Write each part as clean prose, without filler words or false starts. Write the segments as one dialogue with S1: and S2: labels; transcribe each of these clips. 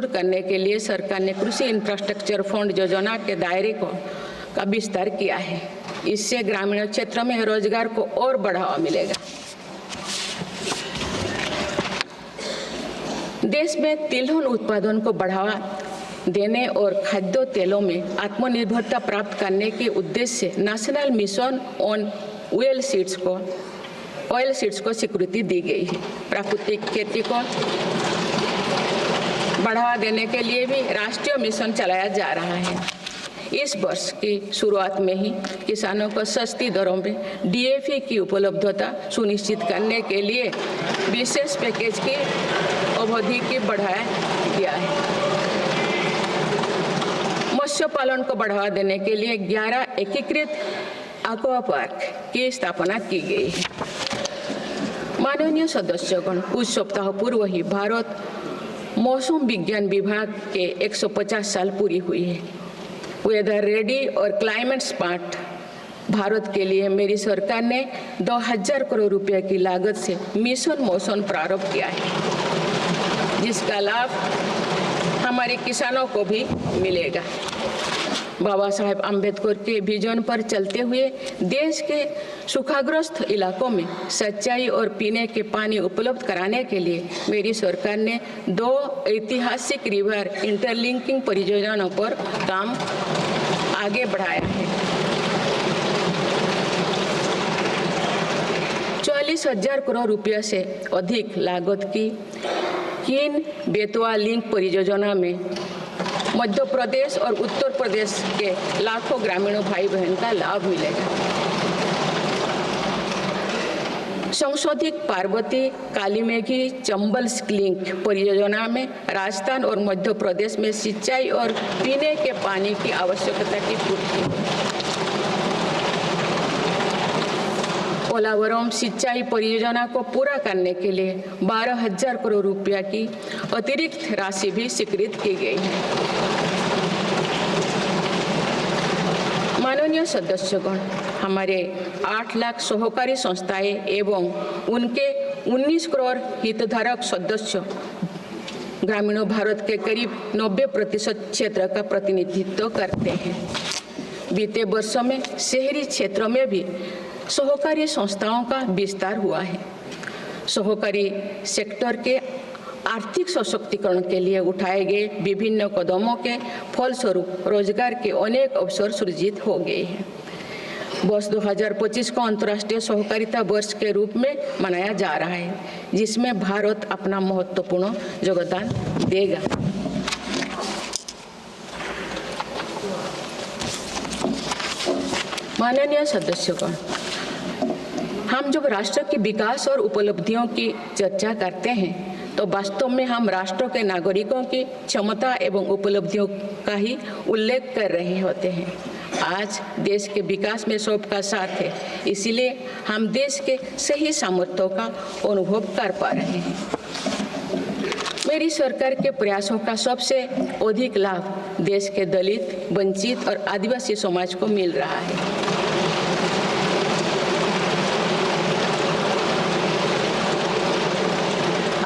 S1: करने के लिए सरकार ने कृषि इंफ्रास्ट्रक्चर फंड योजना के दायरे का विस्तार किया है। इससे ग्रामीण क्षेत्रों में रोजगार को और बढ़ावा मिलेगा। देश में तिलहन उत्पादन को बढ़ावा देने और खाद्य तेलों में आत्मनिर्भरता प्राप्त करने के उद्देश्य से national mission on oil seeds को स्वीकृति दी गई है। प्राकृतिक खेती को बढ़ावा देने के लिए भी राष्ट्रीय मिशन चलाया जा रहा है। इस वर्ष की शुरुआत में ही किसानों को सस्ती दरों में डीएपी की उपलब्धता सुनिश्चित करने के लिए विशेष पैकेज की अवधि की बढ़ाया गया है। मत्स्य पालन को बढ़ावा देने के लिए 11 एकीकृत एक्वा पार्क की स्थापना की गई है। माननीय सदस्यगण, कुछ सप्ताह पूर्व ही भारत मौसम विज्ञान विभाग के 150 साल पूरी हुई है। वेदर रेडी और क्लाइमेट स्मार्ट भारत के लिए मेरी सरकार ने 2000 करोड़ रुपए की लागत से मिशन मौसम प्रारंभ किया है, जिसका लाभ हमारे किसानों को भी मिलेगा। बाबा साहेब अम्बेडकर के विजन पर चलते हुए देश के सूखाग्रस्त इलाकों में सिंचाई और पीने के पानी उपलब्ध कराने के लिए मेरी सरकार ने 2 ऐतिहासिक रिवर इंटरलिंकिंग परियोजनाओं पर काम आगे बढ़ाया है। 40,000 करोड़ रुपये से अधिक लागत की किन बेतवा लिंक परियोजना में मध्य प्रदेश और उत्तर प्रदेश के लाखों ग्रामीण भाई बहन का लाभ मिलेगा। संशोधित पार्वती कालीमेघी चंबल लिंक परियोजना में राजस्थान और मध्य प्रदेश में सिंचाई और पीने के पानी की आवश्यकता की पूर्ति। पोलावरम सिंचाई परियोजना को पूरा करने के लिए 12,000 करोड़ रुपया की अतिरिक्त राशि भी स्वीकृत की गई है। माननीय सदस्यगण, हमारे 8 लाख सहकारी संस्थाएं एवं उनके 19 करोड़ हितधारक सदस्य ग्रामीण भारत के करीब 90% क्षेत्र का प्रतिनिधित्व करते हैं। बीते वर्षों में शहरी क्षेत्रों में भी सहकारी संस्थाओं का विस्तार हुआ है। सहकारी सेक्टर के आर्थिक सशक्तिकरण के लिए उठाए गए विभिन्न कदमों के फलस्वरूप रोजगार के अनेक अवसर सृजित हो गए हैं। वर्ष 2025 को अंतर्राष्ट्रीय सहकारिता वर्ष के रूप में मनाया जा रहा है, जिसमें भारत अपना महत्वपूर्ण योगदान देगा। माननीय सदस्यगण, हम जब राष्ट्र के विकास और उपलब्धियों की चर्चा करते हैं तो वास्तव में हम राष्ट्र के नागरिकों की क्षमता एवं उपलब्धियों का ही उल्लेख कर रहे होते हैं। आज देश के विकास में सबका साथ है, इसीलिए हम देश के सही सामर्थ्यों का अनुभव कर पा रहे हैं। मेरी सरकार के प्रयासों का सबसे अधिक लाभ देश के दलित, वंचित और आदिवासी समाज को मिल रहा है।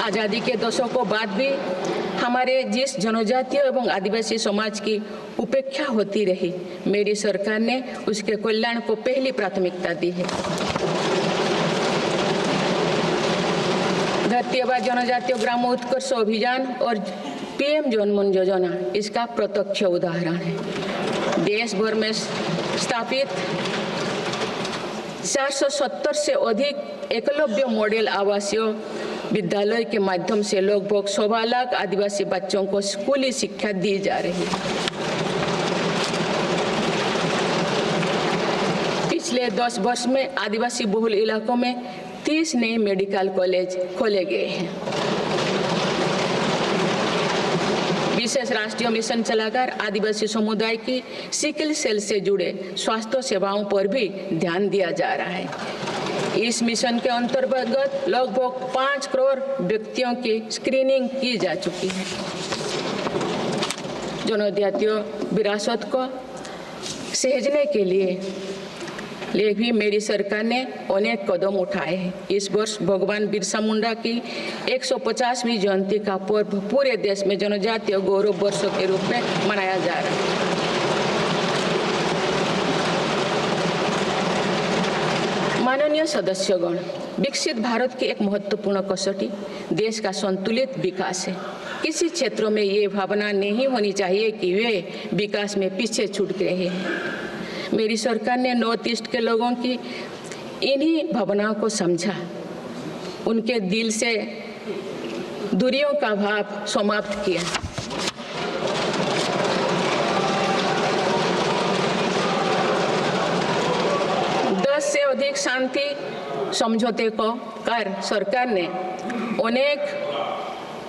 S1: आज़ादी के दशकों बाद भी हमारे जिस जनजातीय एवं आदिवासी समाज की उपेक्षा होती रही, मेरी सरकार ने उसके कल्याण को पहली प्राथमिकता दी है। धरती आबा जनजातीय ग्राम उत्कर्ष अभियान और पीएम जनमन योजना इसका प्रत्यक्ष उदाहरण है। देश भर में स्थापित 470 से अधिक एकलव्य मॉडल आवासीय विद्यालय के माध्यम से लगभग 1.25 लाख आदिवासी बच्चों को स्कूली शिक्षा दी जा रही है। पिछले 10 वर्ष में आदिवासी बहुल इलाकों में 30 नए मेडिकल कॉलेज खोले गए हैं। विशेष राष्ट्रीय मिशन चलाकर आदिवासी समुदाय की सिकल सेल से जुड़े स्वास्थ्य सेवाओं पर भी ध्यान दिया जा रहा है। इस मिशन के अंतर्गत लगभग 5 करोड़ व्यक्तियों की स्क्रीनिंग की जा चुकी है। जनजातीय विरासत को सहेजने के लिए लिए भी मेरी सरकार ने अनेक कदम उठाए हैं। इस वर्ष भगवान बिरसा मुंडा की 150वीं जयंती का पर्व पूरे देश में जनजातीय गौरव वर्ष के रूप में मनाया जा रहा है। माननीय सदस्यगण, विकसित भारत की एक महत्वपूर्ण कसौटी देश का संतुलित विकास है। किसी क्षेत्रों में ये भावना नहीं होनी चाहिए कि वे विकास में पीछे छूट रहे हैं। मेरी सरकार ने नॉर्थ ईस्ट के लोगों की इन्हीं भावनाओं को समझा, उनके दिल से दूरियों का भाव समाप्त किया। से अधिक शांति समझौते को कर सरकार ने अनेक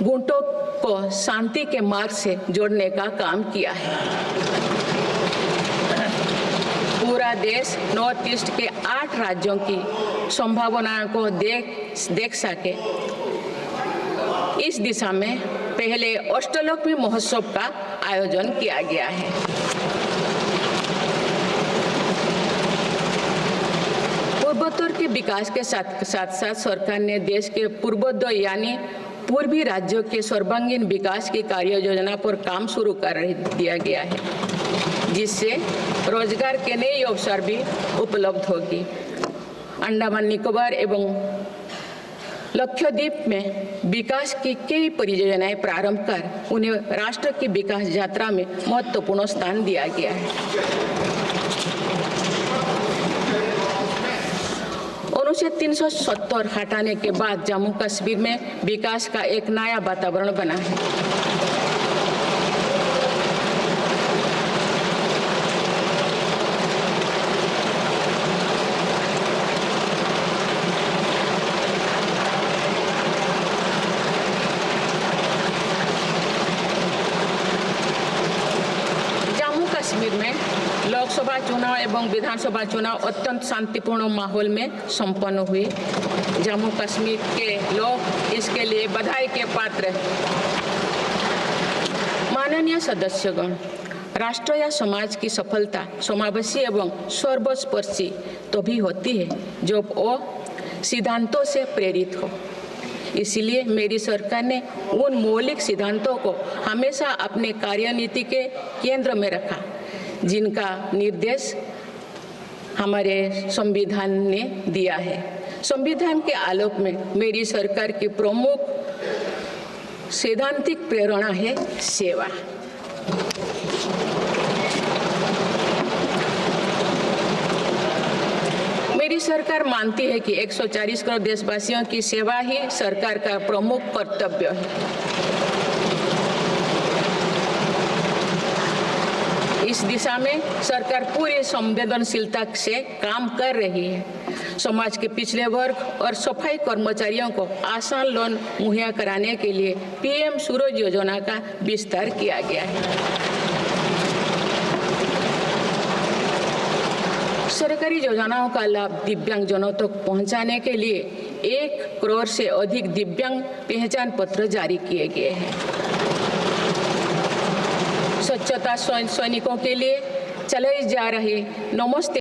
S1: गुटों को शांति के मार्ग से जोड़ने का काम किया है। पूरा देश नॉर्थ ईस्ट के 8 राज्यों की संभावनाओं को देख सके, इस दिशा में पहले अष्टलक्ष्मी महोत्सव का आयोजन किया गया है। पूर्वोत्तर के विकास के साथ साथ सरकार ने देश के पूर्वोदय यानी पूर्वी राज्यों के सर्वांगीण विकास की कार्य योजना पर काम शुरू कर दिया गया है, जिससे रोजगार के नए अवसर भी उपलब्ध होगी। अंडमान निकोबार एवं लक्षद्वीप में विकास की कई परियोजनाएं प्रारंभ कर उन्हें राष्ट्र की विकास यात्रा में महत्वपूर्ण स्थान दिया गया है। अनुच्छेद 370 हटाने के बाद जम्मू कश्मीर में विकास का एक नया वातावरण बना है। जम्मू कश्मीर में लोकसभा चुनाव एवं विधानसभा चुनाव अत्यंत शांतिपूर्ण माहौल में संपन्न हुए। जम्मू कश्मीर के लोग इसके लिए बधाई के पात्र हैं। माननीय सदस्यगण, राष्ट्र या समाज की सफलता समावेशी एवं सर्वस्पर्शी तभी होती है जब वो सिद्धांतों से प्रेरित हो। इसलिए मेरी सरकार ने उन मौलिक सिद्धांतों को हमेशा अपने कार्यनीति के केंद्र में रखा, जिनका निर्देश हमारे संविधान ने दिया है। संविधान के आलोक में मेरी सरकार की प्रमुख सैद्धांतिक प्रेरणा है सेवा। मेरी सरकार मानती है कि 140 करोड़ देशवासियों की सेवा ही सरकार का प्रमुख कर्तव्य है। इस दिशा में सरकार पूरी संवेदनशीलता से काम कर रही है। समाज के पिछड़े वर्ग और सफाई कर्मचारियों को आसान लोन मुहैया कराने के लिए पीएम सूरज योजना का विस्तार किया गया है। सरकारी योजनाओं का लाभ दिव्यांगजनों तक पहुंचाने के लिए 1 करोड़ से अधिक दिव्यांग पहचान पत्र जारी किए गए हैं। स्वच्छता सैनिकों के लिए चलाई जा रही नमस्ते